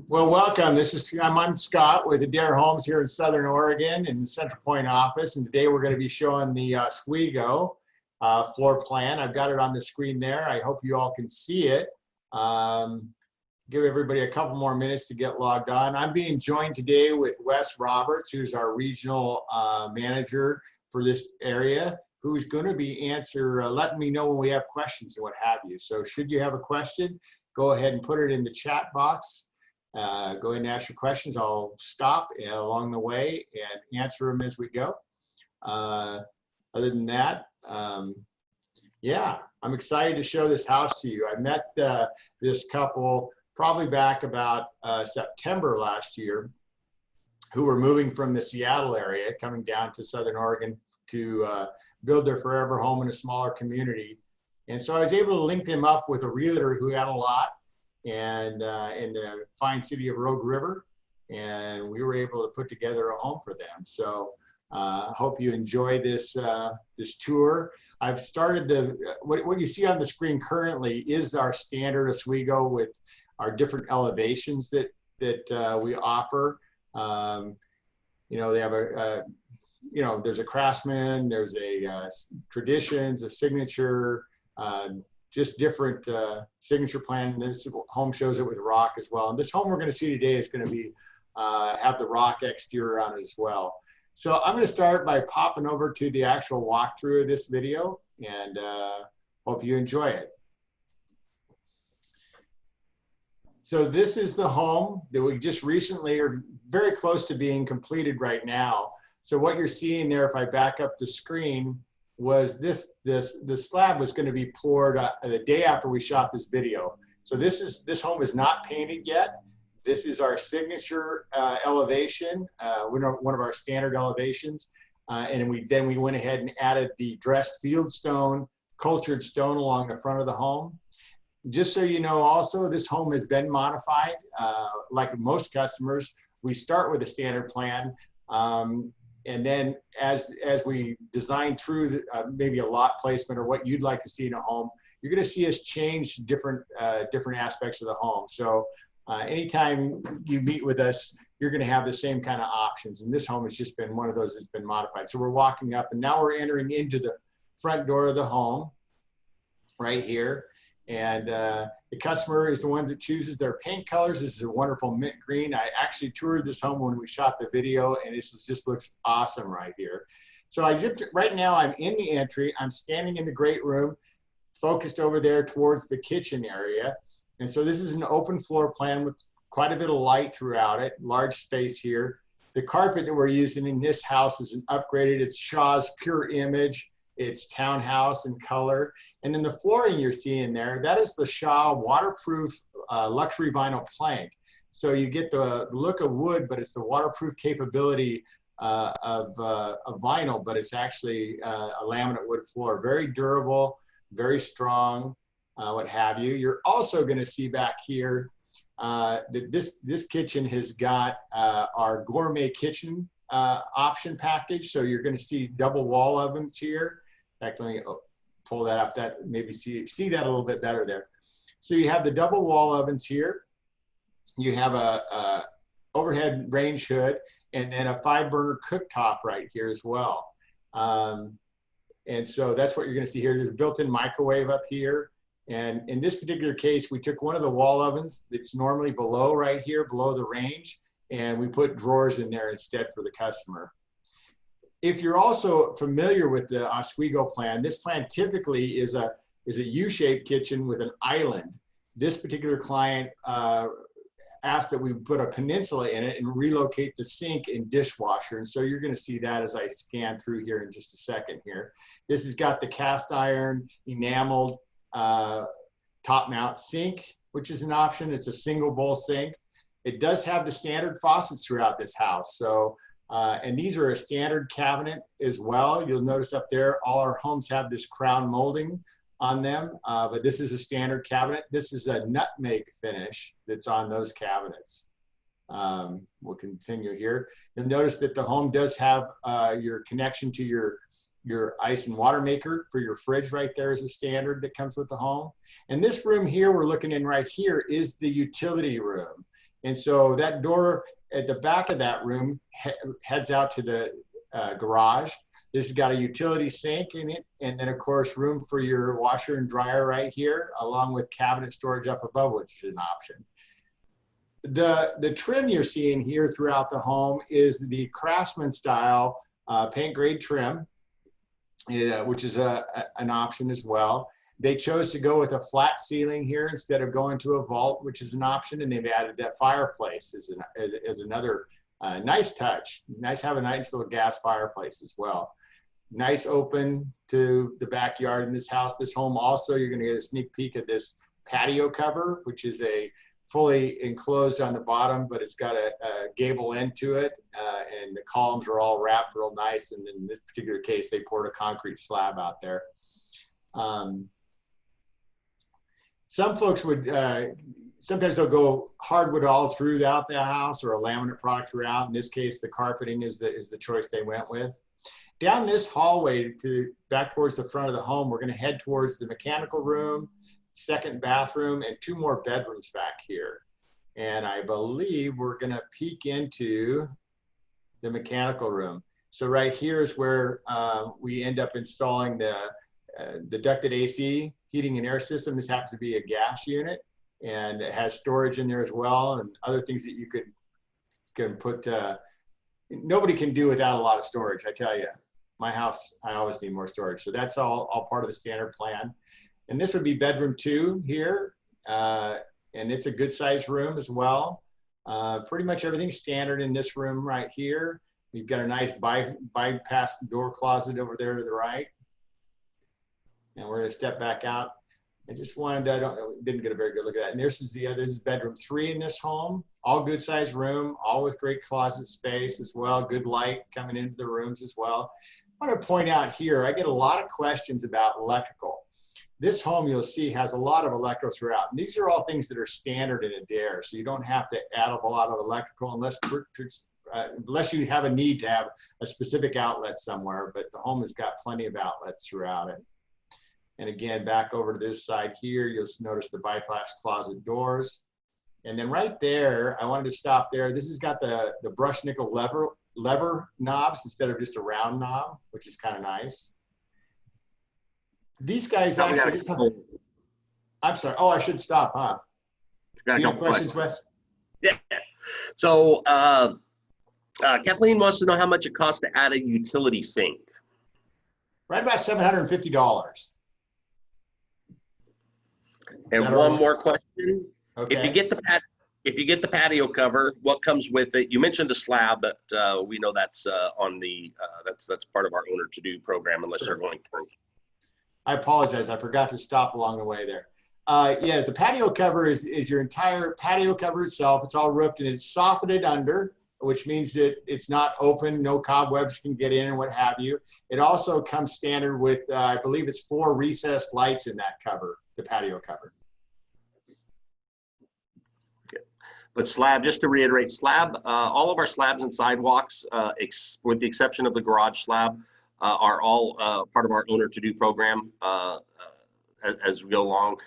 Well, welcome. I'm Scott with Adair Homes here in Southern Oregon in the Central Point office, and today we're going to be showing the Oswego floor plan. I've got it on the screen there. I hope you all can see it. Give everybody a couple more minutes to get logged on. I'm being joined today with Wes Roberts, who's our regional manager for this area, who's going to be letting me know when we have questions and what have you. So should you have a question, go ahead and put it in the chat box. Go ahead and ask your questions. I'll stop along the way and answer them as we go. Other than that, yeah, I'm excited to show this house to you. I met this couple probably back about September last year, who were moving from the Seattle area, coming down to Southern Oregon to build their forever home in a smaller community. And so I was able to link them up with a realtor who had a lot and in the fine city of Rogue River, and we were able to put together a home for them. So hope you enjoy this this tour. I've started what you see on the screen currently is our standard Oswego with our different elevations that we offer. You know, they have there's a Craftsman, there's a Traditions, a Signature, just different signature plan. And this home shows it with rock as well. And this home we're going to see today is going to be have the rock exterior on it as well. So I'm going to start by popping over to the actual walkthrough of this video, and hope you enjoy it. So this is the home that we just recently are very close to being completed right now. So what you're seeing there, if I back up the screen, was this slab was going to be poured the day after we shot this video. So this home is not painted yet. This is our signature elevation, one of our standard elevations, and then we went ahead and added the dressed field stone, cultured stone along the front of the home. Just so you know, also this home has been modified. Like most customers, we start with a standard plan. And then as we design through maybe a lot placement or what you'd like to see in a home, you're going to see us change different aspects of the home. So anytime you meet with us, you're going to have the same kind of options. And this home has just been one of those that's been modified. So we're walking up, and now we're entering into the front door of the home right here. And the customer is the one that chooses their paint colors. This is a wonderful mint green. I actually toured this home when we shot the video, and this just looks awesome right here. So right now I'm in the entry. I'm standing in the great room, focused over there towards the kitchen area. And so this is an open floor plan with quite a bit of light throughout it, large space here. The carpet that we're using in this house is an upgraded, it's Shaw's Pure Image. It's townhouse in color. And then the flooring you're seeing there, that is the Shaw waterproof luxury vinyl plank. So you get the look of wood, but it's the waterproof capability of vinyl, but it's actually a laminate wood floor. Very durable, very strong, what have you. You're also gonna see back here that this kitchen has got our gourmet kitchen option package. So you're gonna see double wall ovens here. In fact, let me pull that up, that maybe see that a little bit better there. So you have the double wall ovens here. You have a overhead range hood, and then a 5-burner cooktop right here as well. And so that's what you're gonna see here. There's a built-in microwave up here. And in this particular case, we took one of the wall ovens that's normally below right here, below the range, and we put drawers in there instead for the customer. If you're also familiar with the Oswego plan, this plan typically is a U-shaped kitchen with an island. This particular client asked that we put a peninsula in it and relocate the sink and dishwasher. And so you're going to see that as I scan through here in just a second here. This has got the cast iron enameled top mount sink, which is an option. It's a single bowl sink. It does have the standard faucets throughout this house. So and these are a standard cabinet as well. You'll notice up there, all our homes have this crown molding on them, but this is a standard cabinet. This is a nutmeg finish that's on those cabinets. We'll continue here. You'll notice that the home does have your connection to your ice and water maker for your fridge right there is a standard that comes with the home. And this room here we're looking in right here is the utility room. And so that door at the back of that room heads out to the garage. This has got a utility sink in it, and then of course room for your washer and dryer right here, along with cabinet storage up above, which is an option. The trim you're seeing here throughout the home is the Craftsman style paint grade trim, which is an option as well. They chose to go with a flat ceiling here instead of going to a vault, which is an option, and they've added that fireplace as another nice touch. Nice to have a nice little gas fireplace as well. Nice open to the backyard in this house. This home also, you're going to get a sneak peek at this patio cover, which is a fully enclosed on the bottom, but it's got a gable end to it, and the columns are all wrapped real nice. And in this particular case, they poured a concrete slab out there. Some folks would, sometimes they'll go hardwood all throughout the house or a laminate product throughout. In this case, the carpeting is the choice they went with. Down this hallway back towards the front of the home, we're going to head towards the mechanical room, second bathroom, and 2 more bedrooms back here. And I believe we're going to peek into the mechanical room. So right here is where we end up installing the ducted AC heating and air system. This happens to be a gas unit, and it has storage in there as well, and other things that you can put. Nobody can do without a lot of storage, I tell you. My house, I always need more storage. So that's all part of the standard plan. And this would be bedroom 2 here. And it's a good sized room as well. Pretty much everything's standard in this room right here. You've got a nice bypass door closet over there to the right. And we're gonna step back out. I just wanted to, didn't get a very good look at that. And this is bedroom 3 in this home. All good sized room, all with great closet space as well. Good light coming into the rooms as well. I want to point out here, I get a lot of questions about electrical. This home, you'll see, has a lot of electrical throughout. And these are all things that are standard in Adair, so you don't have to add up a lot of electrical unless you have a need to have a specific outlet somewhere, but the home has got plenty of outlets throughout it. And again, back over to this side here, you'll notice the bypass closet doors. And then right there, I wanted to stop there. This has got the brushed nickel lever knobs instead of just a round knob, which is kind of nice. These guys actually, I'm sorry. Oh, I should stop, huh? Do you have questions, Wes? Yeah. So Kathleen wants to know how much it costs to add a utility sink. Right about $750. And one more question. Okay. If you get the patio cover, what comes with it? You mentioned a slab, but we know that's on the that's part of our owner to do program unless you're going turnkey. I apologize. I forgot to stop along the way there. Yeah, the patio cover is your entire patio cover itself. It's all roofed and it's softened under, which means that it's not open. No cobwebs can get in and what have you. It also comes standard with, I believe it's 4 recessed lights in that cover, the patio cover. But slab, just to reiterate, slab, all of our slabs and sidewalks, with the exception of the garage slab, are all part of our owner to do program as we go along,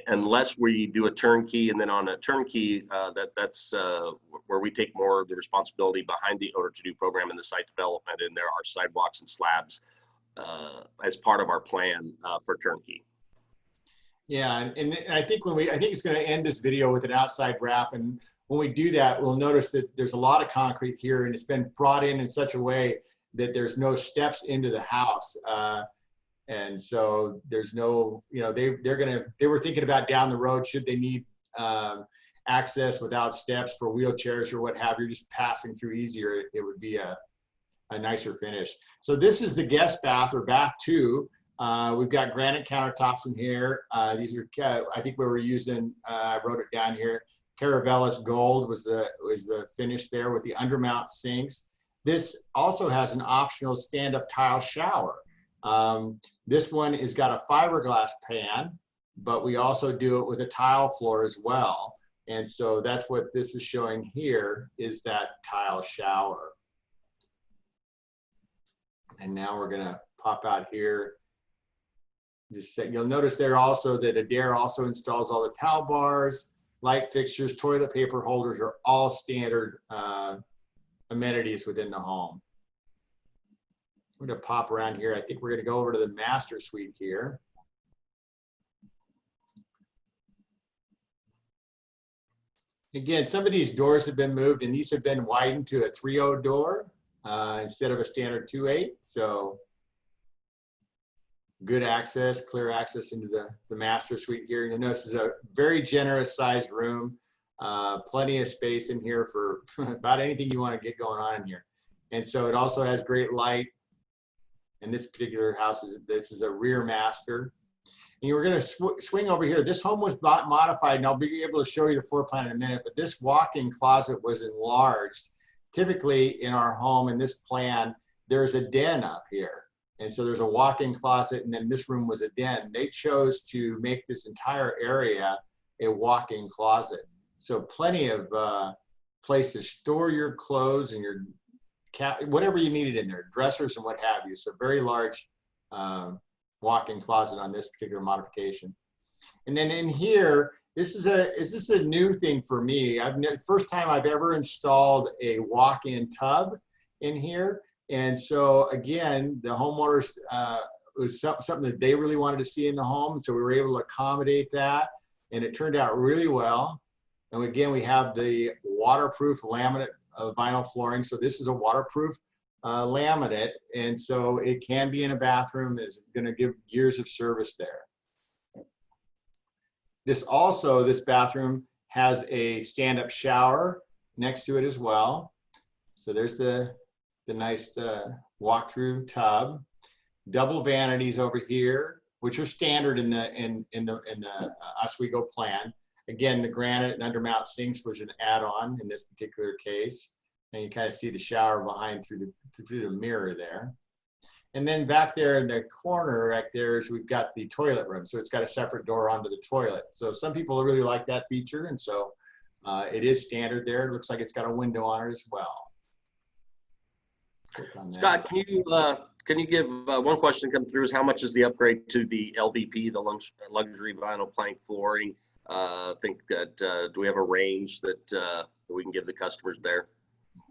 unless we do a turnkey. And then on a turnkey, that's where we take more of the responsibility behind the owner to do program and the site development. And there are sidewalks and slabs as part of our plan for turnkey. Yeah, and I think I think it's going to end this video with an outside wrap, and when we do that, we'll notice that there's a lot of concrete here, and it's been brought in such a way that there's no steps into the house, and so there's no, you know, they were thinking about down the road, should they need access without steps for wheelchairs or what have you, just passing through easier, it would be a nicer finish. So this is the guest bath, or bath 2. We've got granite countertops in here. These are, I think we were using, I wrote it down here, Caravelis Gold was the finish there with the undermount sinks. This also has an optional stand-up tile shower. This one has got a fiberglass pan, but we also do it with a tile floor as well. And so that's what this is showing here, is that tile shower. And now we're gonna pop out here. You'll notice there also that Adair also installs all the towel bars, light fixtures, toilet paper holders are all standard amenities within the home. I'm going to pop around here. I think we're going to go over to the master suite here. Again, some of these doors have been moved, and these have been widened to a 3.0 door instead of a standard 2.8. So good access, clear access into the master suite here. You'll notice this is a very generous sized room. Plenty of space in here for about anything you want to get going on in here. And so it also has great light. And this particular house this is a rear master. And you were going to swing over here. This home was modified, and I'll be able to show you the floor plan in a minute, but this walk-in closet was enlarged. Typically in our home, in this plan, there's a den up here. And so there's a walk-in closet, and then this room was a den. They chose to make this entire area a walk-in closet. So plenty of place to store your clothes and your whatever you needed in there, dressers and what have you. So very large walk-in closet on this particular modification. And then in here, this is a new thing for me. First time I've ever installed a walk-in tub in here. And so again, the homeowners, it was something that they really wanted to see in the home. So we were able to accommodate that, and it turned out really well. And again, we have the waterproof laminate vinyl flooring. So this is a waterproof laminate, and so it can be in a bathroom. It's going to give years of service there. This bathroom has a stand-up shower next to it as well. So there's the nice walk-through tub. Double vanities over here, which are standard in the Oswego Plan. Again, the granite and undermount sinks was an add-on in this particular case. And you kind of see the shower behind through the mirror there. And then back there in the corner right there is we've got the toilet room. So it's got a separate door onto the toilet. So some people really like that feature. And so it is standard there. It looks like it's got a window on it as well. Scott, can you give one question come through is how much is the upgrade to the LVP, the luxury vinyl plank flooring? I think that, do we have a range that we can give the customers there?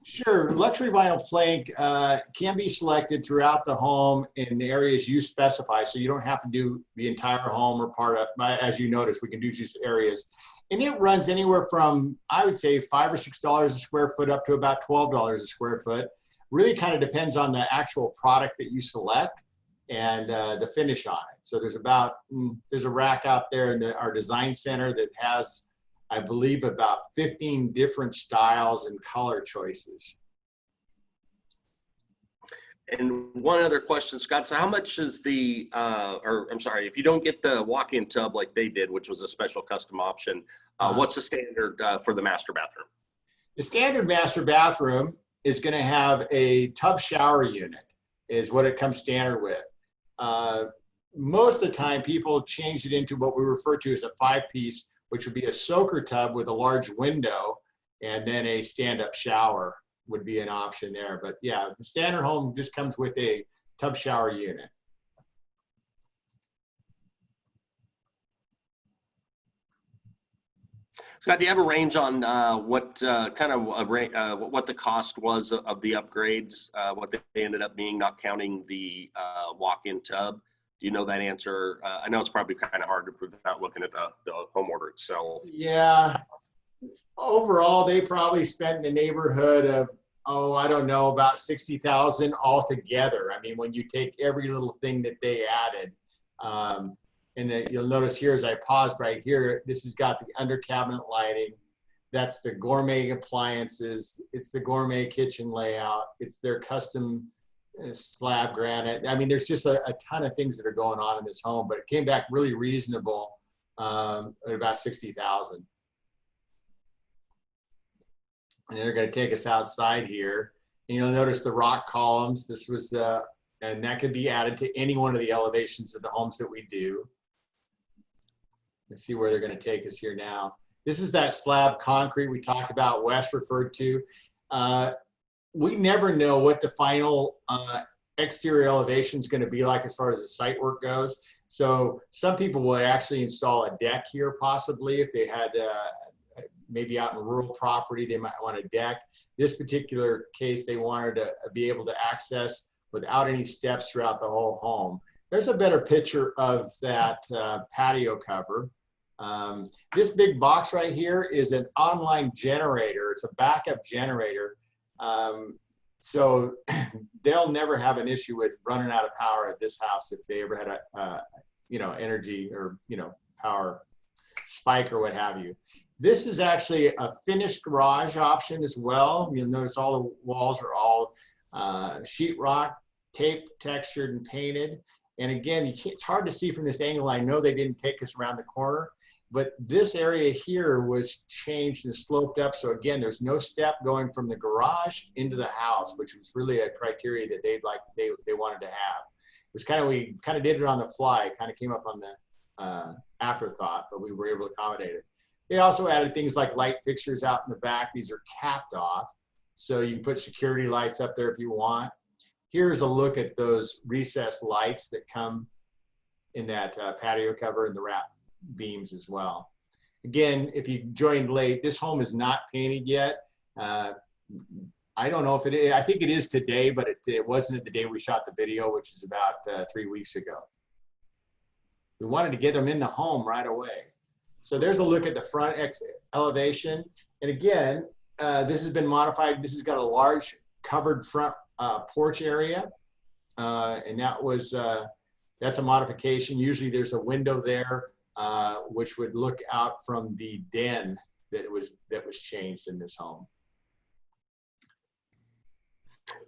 Sure. Luxury vinyl plank can be selected throughout the home in the areas you specify, so you don't have to do the entire home or part of, as you notice, we can do just areas. And it runs anywhere from, I would say, $5 or $6 a square foot up to about $12 a square foot. Really kind of depends on the actual product that you select and the finish on it. So there's a rack out there in our design center that has, I believe, about 15 different styles and color choices. And one other question, Scott, so how much is if you don't get the walk-in tub like they did, which was a special custom option, what's the standard for the master bathroom? The standard master bathroom is going to have a tub shower unit, is what it comes standard with. Most of the time, people change it into what we refer to as a 5-piece, which would be a soaker tub with a large window, and then a stand-up shower would be an option there. But yeah, the standard home just comes with a tub shower unit. Scott, do you have a range on what the cost was of the upgrades, what they ended up being, not counting the walk-in tub? Do you know that answer? I know it's probably kind of hard to prove without looking at the home order itself. Yeah. Overall, they probably spent in the neighborhood of, I don't know, about $60,000 altogether. I mean, when you take every little thing that they added. And you'll notice here as I paused right here, this has got the under cabinet lighting. That's the gourmet appliances. It's the gourmet kitchen layout. It's their custom slab granite. I mean, there's just a ton of things that are going on in this home, but it came back really reasonable at about $60,000. And they're going to take us outside here, and you'll notice the rock columns. This was and that could be added to any one of the elevations of the homes that we do. Let's see where they're going to take us here now. This is that slab concrete we talked about, Wes referred to. We never know what the final exterior elevation is going to be like as far as the site work goes. So some people would actually install a deck here possibly if they had maybe out in rural property, they might want a deck. This particular case, they wanted to be able to access without any steps throughout the whole home. There's a better picture of that patio cover. This big box right here is an online generator. It's a backup generator. So they'll never have an issue with running out of power at this house if they ever had a, energy or, power spike or what have you. This is actually a finished garage option as well. You'll notice all the walls are all sheetrock, taped, textured, and painted. And again, it's hard to see from this angle. I know they didn't take us around the corner, but this area here was changed and sloped up. So again, there's no step going from the garage into the house, which was really a criteria that they wanted to have. It was we kind of did it on the fly. It kind of came up on the afterthought, but we were able to accommodate it. They also added things like light fixtures out in the back. These are capped off, so you can put security lights up there if you want. Here's a look at those recessed lights that come in that patio cover and the wrap beams as well. Again, if you joined late, this home is not painted yet. I don't know if it is. I think it is today, but it wasn't the day we shot the video, which is about 3 weeks ago. We wanted to get them in the home right away. So there's a look at the front elevation. And again, this has been modified. This has got a large covered front porch area. And that's a modification. Usually there's a window there, which would look out from the den that was changed in this home.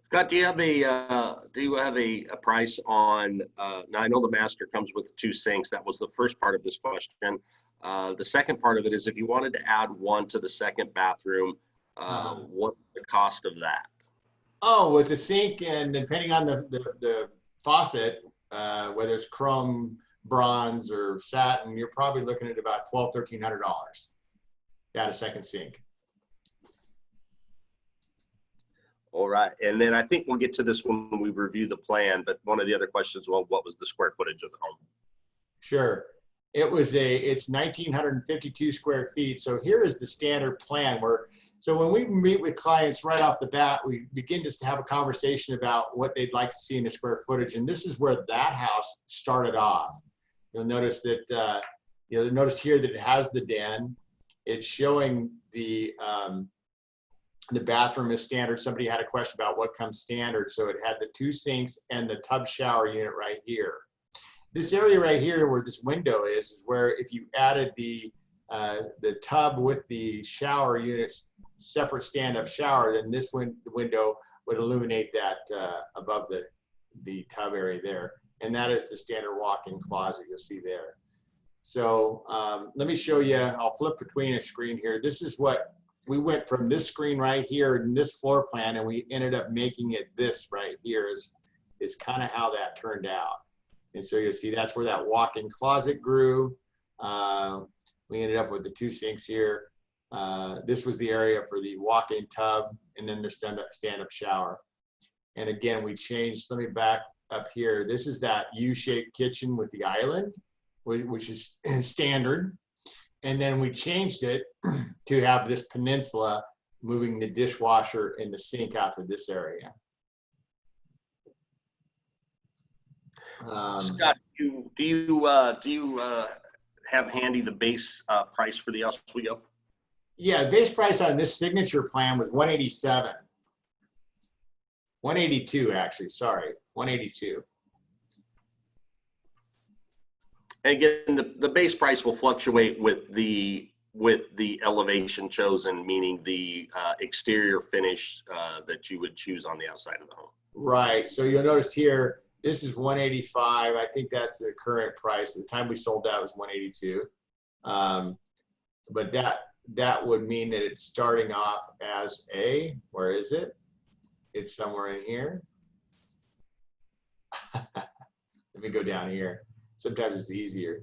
Scott, do you have a price on, now I know the master comes with 2 sinks. That was the first part of this question. The second part of it is if you wanted to add one to the second bathroom, what's the cost of that? Oh, with the sink and depending on the faucet, whether it's chrome, bronze, or satin, you're probably looking at about $1,200, $1,300 to add a second sink. All right, and then I think we'll get to this when we review the plan, but one of the other questions, well, what was the square footage of the home? Sure. It's 1,952 square feet. So here is the standard plan so when we meet with clients right off the bat, we begin just to have a conversation about what they'd like to see in the square footage. And this is where that house started off. You'll notice that, notice here that it has the den. It's showing the bathroom is standard. Somebody had a question about what comes standard. So it had the 2 sinks and the tub shower unit right here. This area right here where this window is where if you added the tub with the shower units, separate stand-up shower, then this window would illuminate that above the tub area there. And that is the standard walk-in closet you'll see there. So let me show you, I'll flip between a screen here. This is what we went from this screen right here in this floor plan, and we ended up making it this right here is kind of how that turned out. And so you'll see that's where that walk-in closet grew. We ended up with the 2 sinks here. This was the area for the walk-in tub and then the stand-up shower. And again, we changed, let me back up here. This is that U-shaped kitchen with the island, which is standard. And then we changed it to have this peninsula, moving the dishwasher and the sink out to this area. Scott, do you have handy the base price for the Oswego? Yeah, the base price on this signature plan was $187. 182 actually, sorry, 182. Again, the base price will fluctuate with the elevation chosen, meaning the exterior finish that you would choose on the outside of the home. Right. So you'll notice here, this is 185. I think that's the current price. At the time we sold that was 182. But that would mean that it's starting off as where is it? It's somewhere in here. Let me go down here. Sometimes it's easier.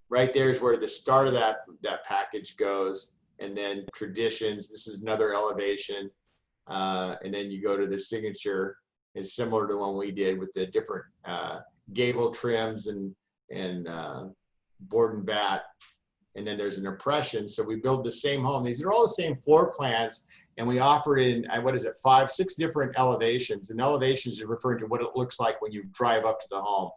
Right there is where the start of that package goes. And then traditions, this is another elevation. And then you go to the signature. It's similar to one we did with the different gable trims and board and bat. and then there's an impression. So we build the same home. These are all the same floor plans, and we operate in, what is it, 5, 6 different elevations. And elevations are referring to what it looks like when you drive up to the home.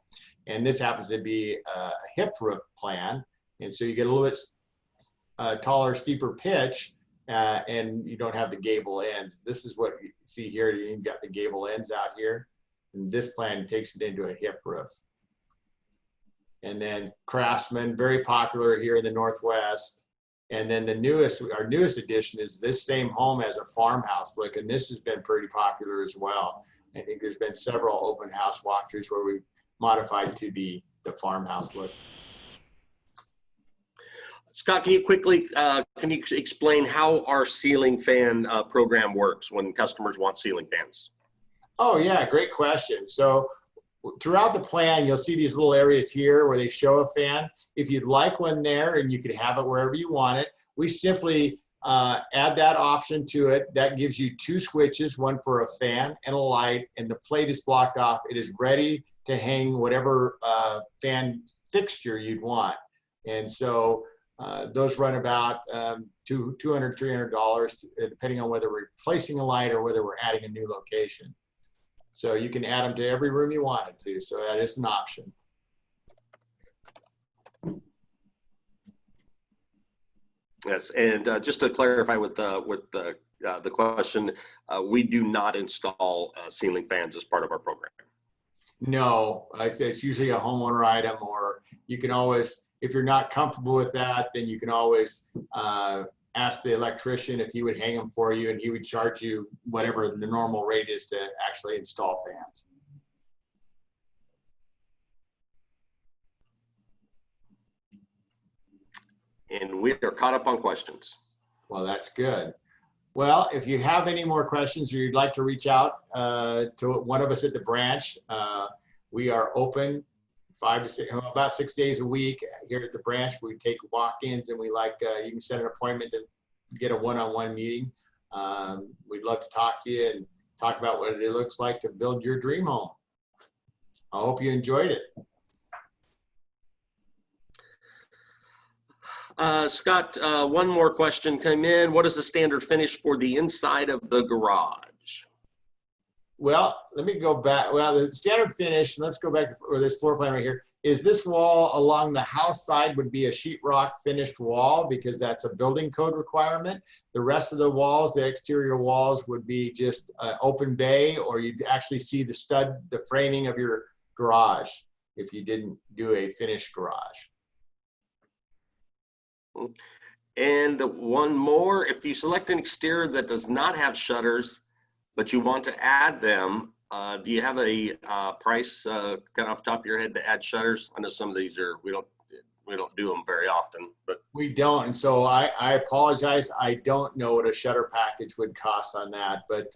And this happens to be a hip roof plan. And so you get a little bit taller, steeper pitch, and you don't have the gable ends. This is what you see here. You've got the gable ends out here. And this plan takes it into a hip roof. And then Craftsman, very popular here in the Northwest. And then our newest addition is this same home as a farmhouse look, and this has been pretty popular as well. I think there's been several open house walkthroughs where we've modified to the farmhouse look. Scott, can you quickly, explain how our ceiling fan program works when customers want ceiling fans? Oh yeah, great question. So throughout the plan, you'll see these little areas here where they show a fan. If you'd like one there, and you could have it wherever you want it, we simply add that option to it. That gives you 2 switches, one for a fan and a light, and the plate is blocked off. It is ready to hang whatever fan fixture you'd want. And so those run about $200, $300, depending on whether we're replacing a light or whether we're adding a new location. So you can add them to every room you wanted to. So that is an option. Yes, and just to clarify with the question, we do not install ceiling fans as part of our program. No, it's usually a homeowner item, or you can always, if you're not comfortable with that, then you can always ask the electrician if he would hang them for you, and he would charge you whatever the normal rate is to actually install fans. And we are caught up on questions. Well, that's good. Well, if you have any more questions or you'd like to reach out to one of us at the branch, we are open 5 to 6, about 6 days a week here at the branch. We take walk-ins, and we like, you can set an appointment to get a one-on-one meeting. We'd love to talk to you and talk about what it looks like to build your dream home. I hope you enjoyed it. Scott, one more question came in. What is the standard finish for the inside of the garage? Well, let me go back. Well, the standard finish, let's go back to where this floor plan right here, is this wall along the house side would be a sheetrock finished wall, because that's a building code requirement. The rest of the walls, the exterior walls, would be just open bay, or you'd actually see the stud, the framing of your garage if you didn't do a finished garage. And one more, if you select an exterior that does not have shutters, but you want to add them, do you have a price kind of off the top of your head to add shutters? I know some of these are, we don't do them very often, but we don't. And so I apologize. I don't know what a shutter package would cost on that, but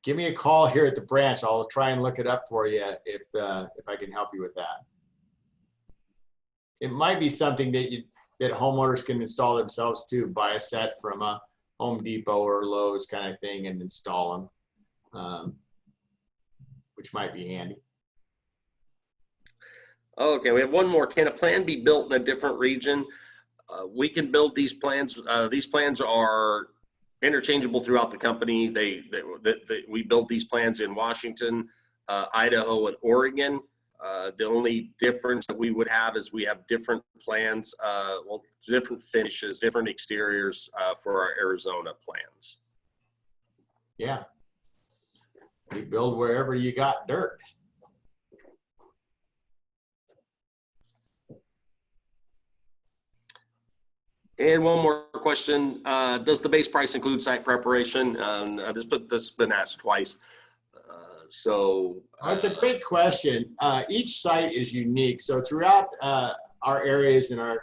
give me a call here at the branch. I'll try and look it up for you if I can help you with that. It might be something that homeowners can install themselves too. Buy a set from a Home Depot or Lowe's kind of thing and install them, which might be handy. Okay, we have one more. Can a plan be built in a different region? We can build these plans. These plans are interchangeable throughout the company. We build these plans in Washington, Idaho, and Oregon. The only difference that we would have is we have different plans, well, different finishes, different exteriors for our Arizona plans. Yeah. We build wherever you got dirt. And one more question. Does the base price include site preparation? This has been asked twice. That's a great question. Each site is unique. So throughout our areas and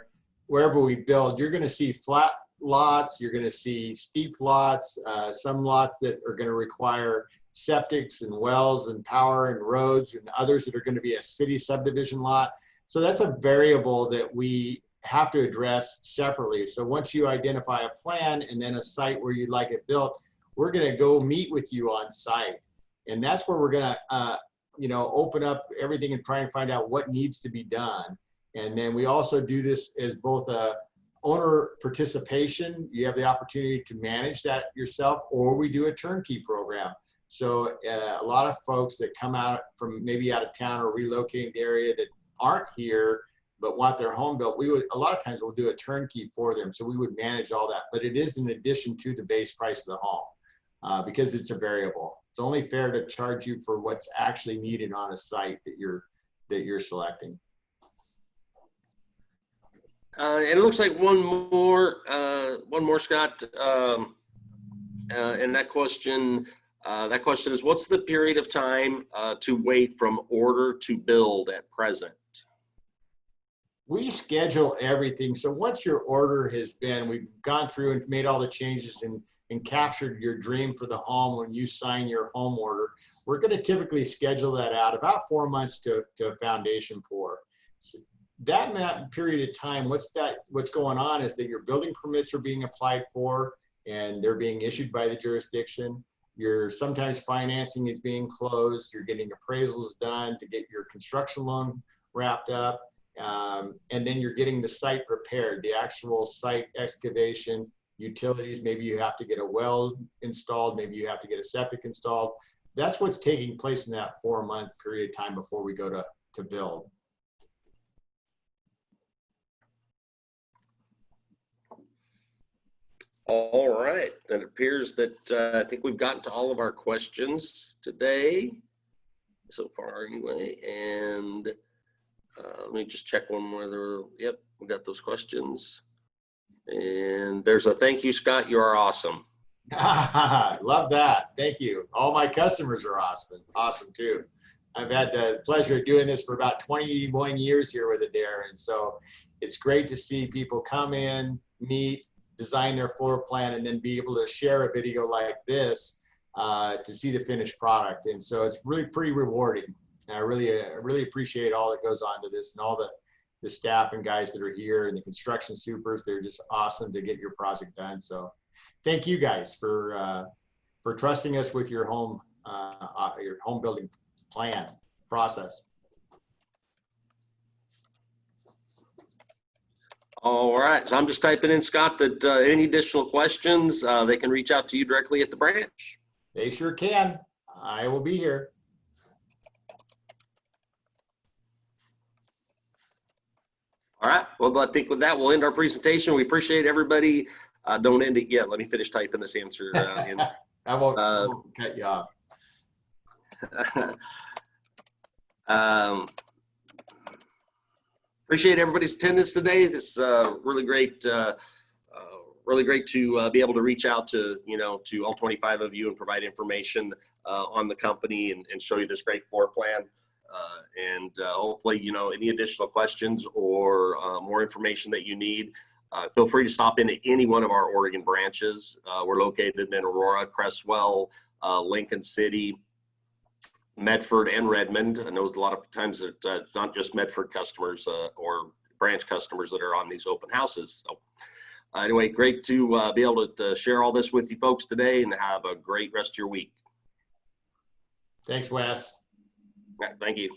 wherever we build, you're going to see flat lots, you're going to see steep lots, some lots that are going to require septics and wells and power and roads, and others that are going to be a city subdivision lot. So that's a variable that we have to address separately. So once you identify a plan and then a site where you'd like it built, we're going to go meet with you on site. And that's where we're going to, open up everything and try and find out what needs to be done. And then we also do this as both a owner participation. You have the opportunity to manage that yourself, or we do a turnkey program. So a lot of folks that come out from maybe out of town or relocating the area that aren't here but want their home built, we would, a lot of times we'll do a turnkey for them. So we would manage all that, but it is in addition to the base price of the home because it's a variable. It's only fair to charge you for what's actually needed on a site that you're selecting. And it looks like one more, Scott. And that question is, what's the period of time to wait from order to build at present? We schedule everything. So once your order has been, we've gone through and made all the changes and captured your dream for the home when you sign your home order, we're going to typically schedule that out about 4 months to a foundation pour. So that period of time, what's going on is that your building permits are being applied for and they're being issued by the jurisdiction. Sometimes financing is being closed. You're getting appraisals done to get your construction loan wrapped up. And then you're getting the site prepared, the actual site excavation, utilities. Maybe you have to get a well installed. Maybe you have to get a septic installed. That's what's taking place in that 4-month period of time before we go to build. All right, then it appears that I think we've gotten to all of our questions today so far anyway. And let me just check one more. Yep, we got those questions. And there's a thank you, Scott. You are awesome. Love that. Thank you. All my customers are awesome too. I've had the pleasure of doing this for about 21 years here with Adair. And so it's great to see people come in, meet, design their floor plan, and then be able to share a video like this to see the finished product. And so it's really pretty rewarding. And I really appreciate all that goes on to this and all the staff and guys that are here and the construction supers. They're just awesome to get your project done. So thank you guys for trusting us with your home building plan process. All right, so I'm just typing in, Scott, that any additional questions, they can reach out to you directly at the branch. They sure can. I will be here. All right, well, I think with that, we'll end our presentation. We appreciate everybody. Don't end it yet. Let me finish typing this answer in. I won't cut you off. Appreciate everybody's attendance today. This really great to be able to reach out to all 25 of you and provide information on the company and show you this great floor plan. And hopefully, any additional questions or more information that you need, feel free to stop into any one of our Oregon branches. We're located in Aurora, Crestwell, Lincoln City, Medford, and Redmond. I know a lot of times it's not just Medford customers or branch customers that are on these open houses. So anyway, great to be able to share all this with you folks today, and have a great rest of your week. Thanks, Wes. Thank you.